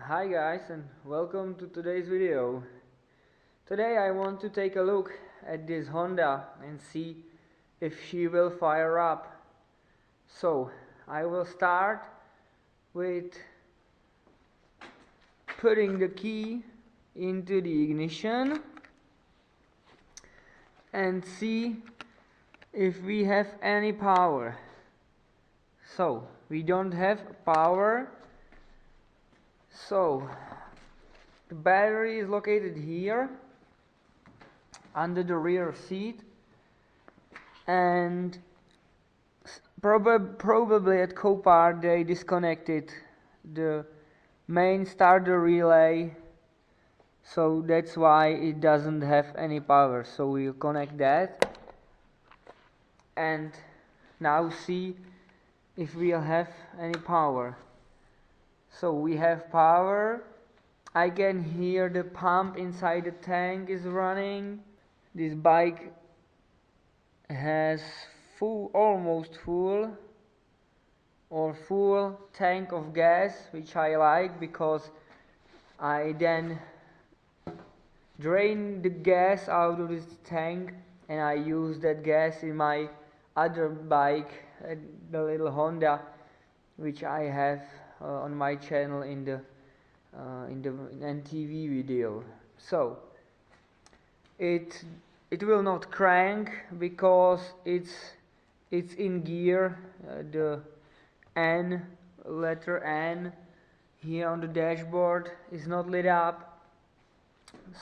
Hi guys, and welcome to today's video. Today I want to take a look at this Honda and see if she will fire up. So I will start with putting the key into the ignition and see if we have any power. So we don't have power. So the battery is located here under the rear seat, and probably at Copart they disconnected the main starter relay, so that's why it doesn't have any power. So we'll connect that and now see if we'll have any power. So we have power. I can hear the pump inside the tank is running. This bike has almost full tank of gas, which I like because I then drain the gas out of this tank and I use that gas in my other bike, the little Honda, which I have on my channel in the NTV video. So it will not crank because it's in gear. The letter N here on the dashboard is not lit up,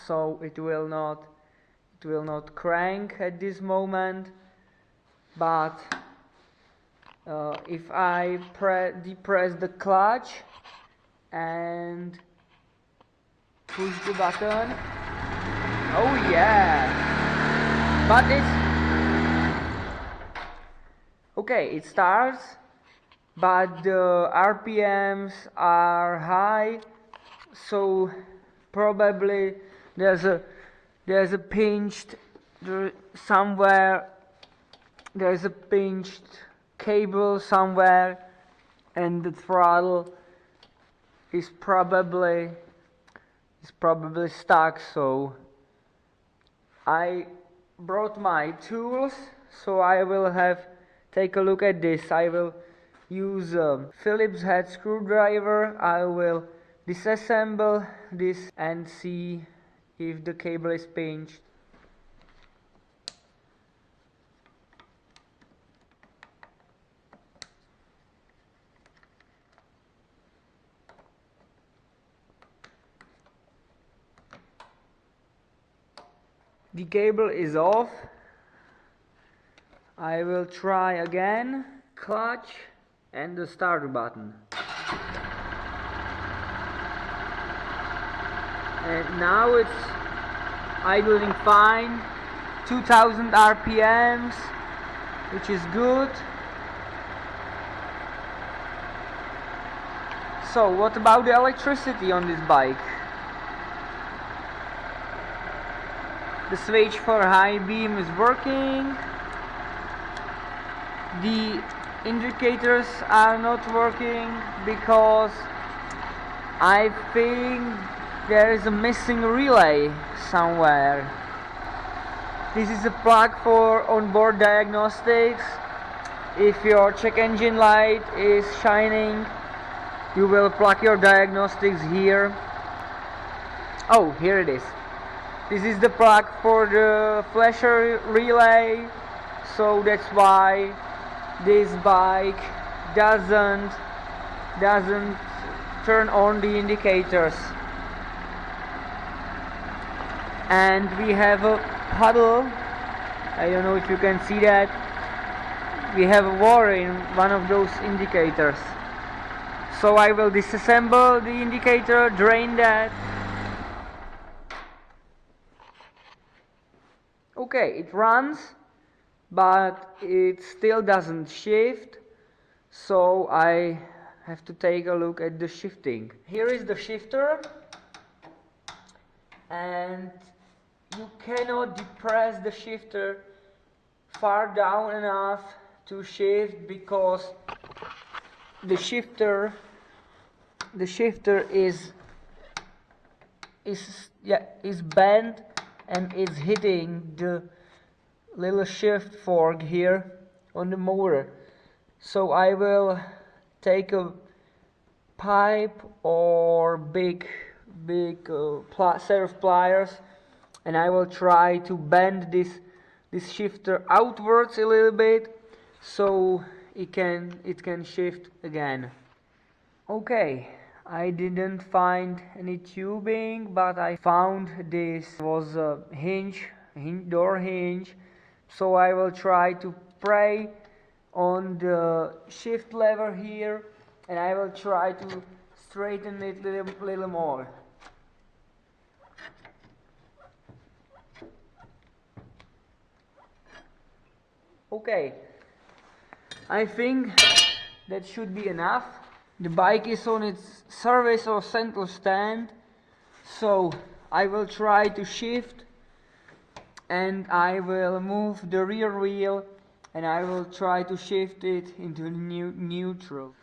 so it will not crank at this moment. But if I depress the clutch and push the button, oh yeah, but it's okay, it starts, but the RPMs are high, so probably there's a pinched cable somewhere, and the throttle is probably stuck. So I brought my tools, so I will take a look at this. I will use a Phillips head screwdriver. I will disassemble this and see if the cable is pinched. The cable is off. I will try again. Clutch and the start button. And now it's idling fine. 2000 RPMs, which is good. So what about the electricity on this bike? The switch for high beam is working. The indicators are not working because I think there is a missing relay somewhere. This is a plug for onboard diagnostics. If your check engine light is shining, you will plug your diagnostics here. Oh, here it is. This is the plug for the flasher relay, so that's why this bike doesn't turn on the indicators. And we have a puddle. I don't know if you can see that. We have a water in one of those indicators. So I will disassemble the indicator, drain that. Okay, it runs, but it still doesn't shift, so I have to take a look at the shifting. Here is the shifter, and you cannot depress the shifter far down enough to shift because the shifter is is bent and is hitting the little shift fork here on the motor. So I will take a pipe or big set of pliers, and I will try to bend this shifter outwards a little bit so it can shift again. Okay, I didn't find any tubing, but I found this was a door hinge, so I will try to pry on the shift lever here, and I will try to straighten it a little more. Okay, I think that should be enough. The bike is on its service or central stand, so I will try to shift, and I will move the rear wheel, and I will try to shift it into neutral.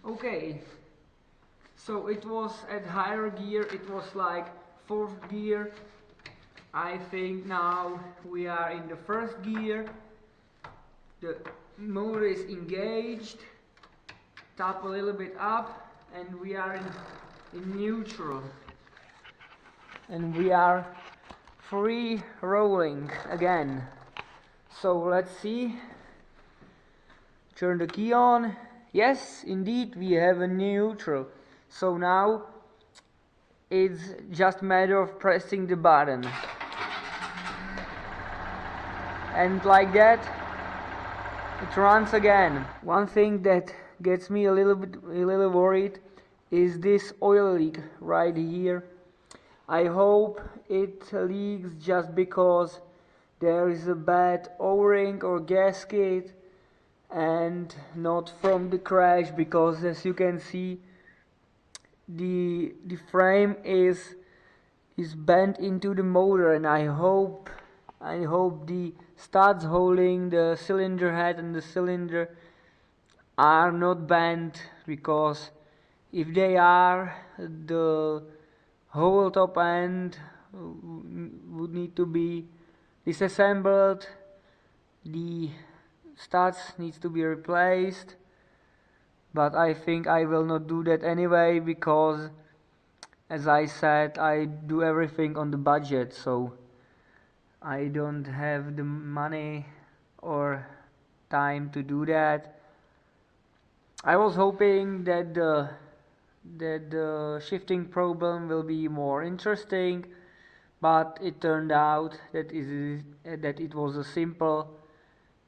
Okay, so it was at higher gear, it was like 4th gear. I think now we are in the 1st gear. The motor is engaged, tap a little bit up, and we are in neutral. And we are free rolling again. So let's see. Turn the key on. Yes, indeed, we have a neutral. So now it's just a matter of pressing the button. And like that, it runs again. One thing that gets me a little worried is this oil leak right here. I hope it leaks just because there is a bad O-ring or gasket, and not from the crash, because as you can see, the frame is bent into the motor, and I hope the studs holding the cylinder head and the cylinder are not bent, because if they are, the whole top end would need to be disassembled, the studs needs to be replaced, but I think I will not do that anyway, because as I said, I do everything on the budget, so I don't have the money or time to do that. I was hoping that the shifting problem will be more interesting, but it turned out that it was a simple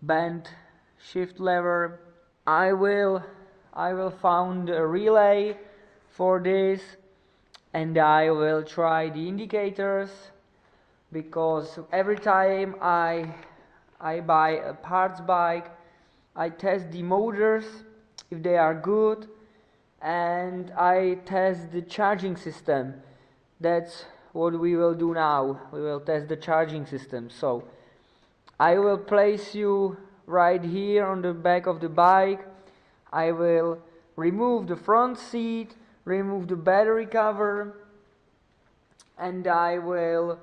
bent shift lever. I will found a relay for this, and I will try the indicators, because every time I buy a parts bike, I test the motors if they are good, and I test the charging system. That's what we will do now. We will test the charging system. So I will place you right here on the back of the bike. I will remove the front seat, remove the battery cover, and I will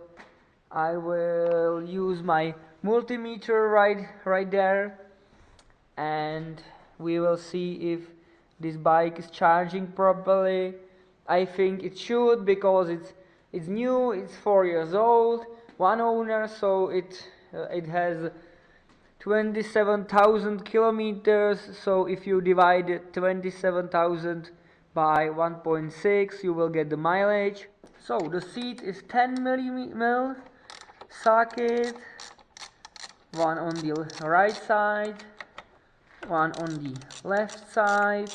use my multimeter right there, and we will see if this bike is charging properly. I think it should, because it's new, it's 4 years old, one owner, so it has 27,000 kilometers. So if you divide 27,000 by 1.6, you will get the mileage. So the seat is 10 mm socket, one on the right side, one on the left side.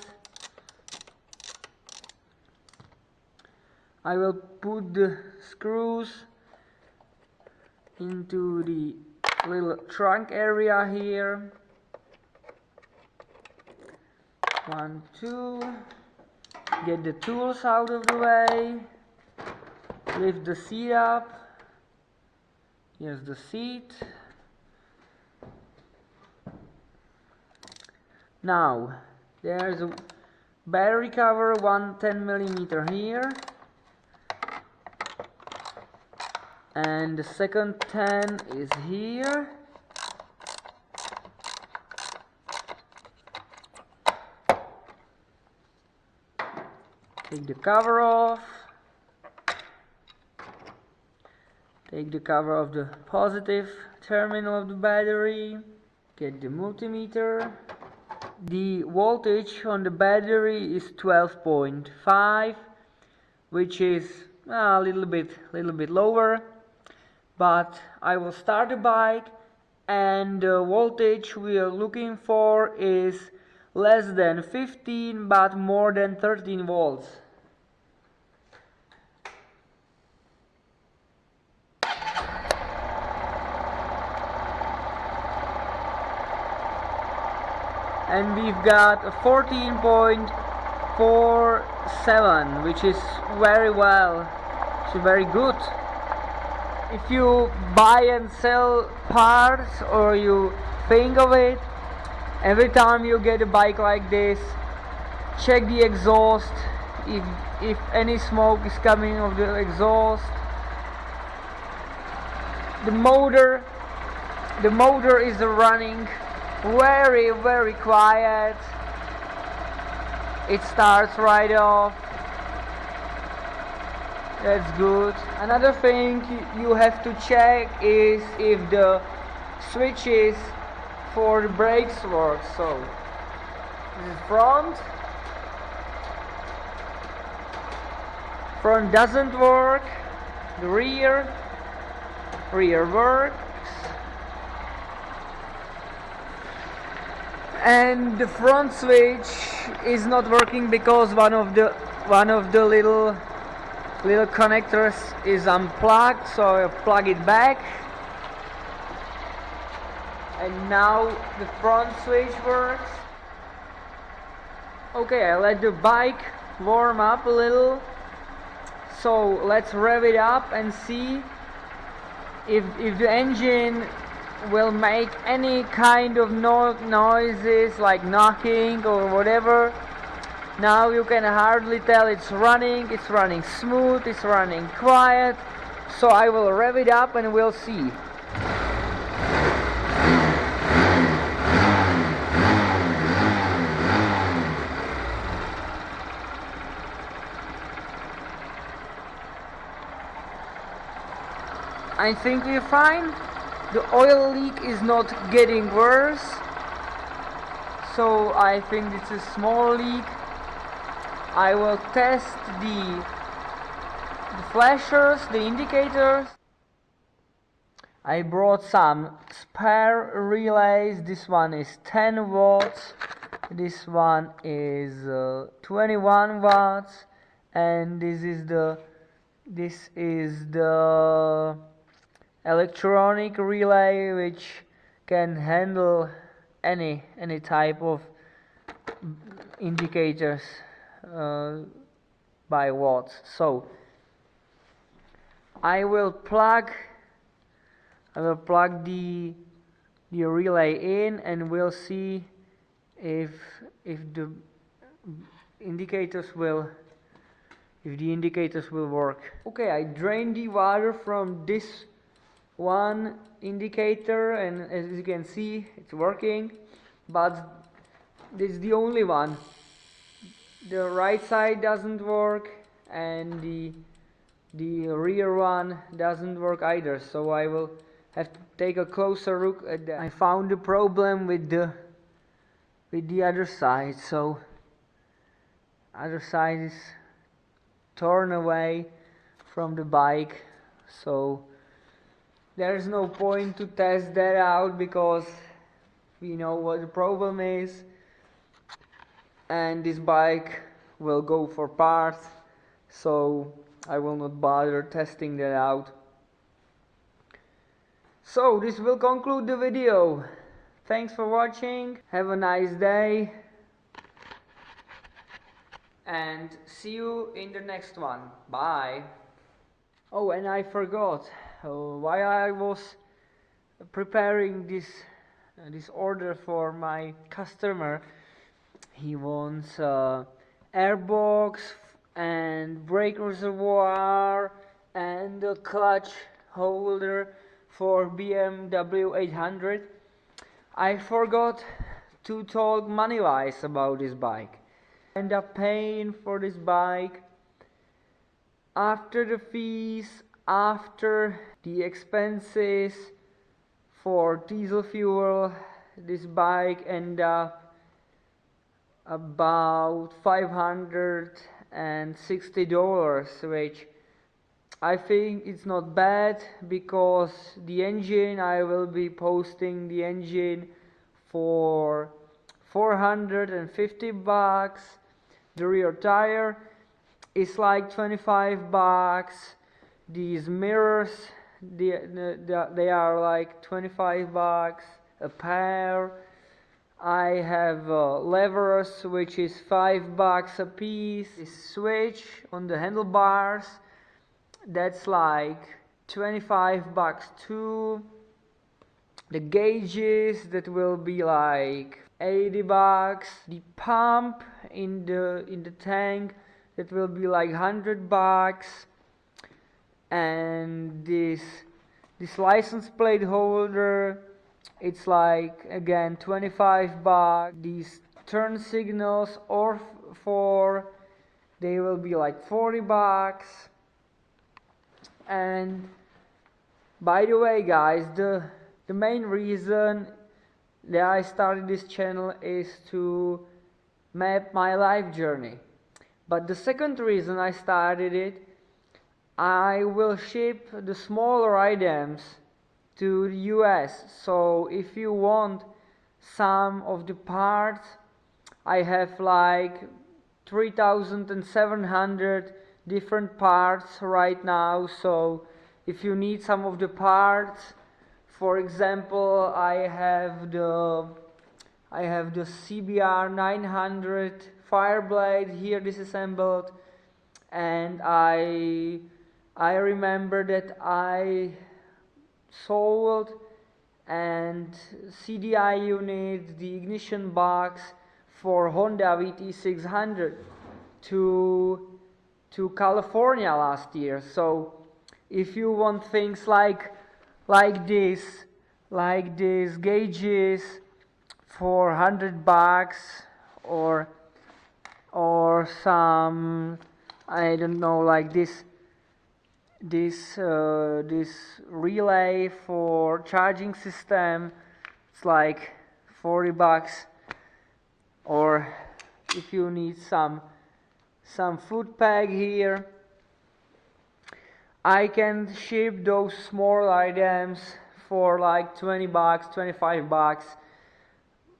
I will put the screws into the little trunk area here. 1, 2. Get the tools out of the way. Lift the seat up. Here's the seat. Now there's battery cover, one 10mm here, and the second 10 is here. Take the cover off. Take the cover of the positive terminal of the battery. Get the multimeter. The voltage on the battery is 12.5, which is a little bit lower, but I will start the bike, and the voltage we are looking for is less than 15 but more than 13 volts. And we've got a 14.47, which is very well, it's very good. If you buy and sell parts, or you think of it, every time you get a bike like this, check the exhaust, if any smoke is coming of the exhaust. The motor is running very quiet. It starts right off. That's good. Another thing you have to check is if the switches for the brakes work. So this is front doesn't work. The rear works. And the front switch is not working because one of the little connectors is unplugged, so I plug it back, and now the front switch works. Okay, I let the bike warm up a little, so let's rev it up and see if the engine will make any kind of noises like knocking or whatever. Now you can hardly tell it's running smooth, it's running quiet, so I will rev it up and we'll see. I think we're fine. The oil leak is not getting worse, so I think it's a small leak. I will test the flashers, the indicators. I brought some spare relays. This one is 10 watts, this one is 21 watts, and this is the electronic relay, which can handle any type of indicators by watts. So I will plug the relay in, and we'll see if the indicators will work. Okay, I drained the water from this one indicator, and as you can see, it's working, but this is the only one. The right side doesn't work, and the rear one doesn't work either, so I will have to take a closer look at that. I found the problem with the other side, so other side is torn away from the bike, so there's no point to test that out because we know what the problem is, and this bike will go for parts, so I will not bother testing that out. So this will conclude the video. Thanks for watching, have a nice day, and see you in the next one. Bye. Oh, and I forgot, while I was preparing this order for my customer, he wants airbox and brake reservoir and the clutch holder for BMW 800. I forgot to talk money-wise about this bike. I end up paying for this bike after the fees, after the expenses for diesel fuel. This bike end up about $560, which I think it's not bad, because the engine, I will be posting the engine for $450. The rear tire is like $25. These mirrors, they are like $25 a pair. I have levers, which is $5 a piece. This switch on the handlebars, that's like $25 too. The gauges, that will be like $80. The pump in the tank, that will be like $100. And this license plate holder, it's like again $25. These turn signals or they will be like $40. And by the way guys, the main reason that I started this channel is to map my life journey. But the second reason I started it, I will ship the smaller items to the US. So if you want some of the parts, I have like 3,700 different parts right now. So if you need some of the parts, for example, I have the CBR 900 Fireblade here disassembled, and I remember that I sold and CDI unit, the ignition box for Honda VT600 to California last year. So if you want things like this gauges for $100, or some, I don't know, like this relay for charging system, it's like $40. Or if you need some food pack here, I can ship those small items for like $20, $25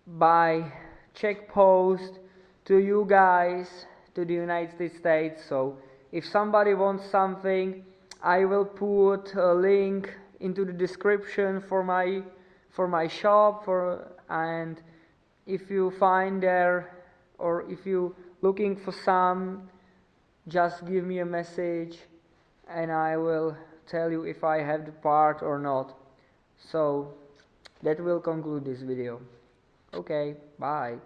by check post to you guys, to the United States. So if somebody wants something, I will put a link into the description for my shop, and if you find there, or if you looking for some, just give me a message and I will tell you if I have the part or not. So that will conclude this video. Okay, bye.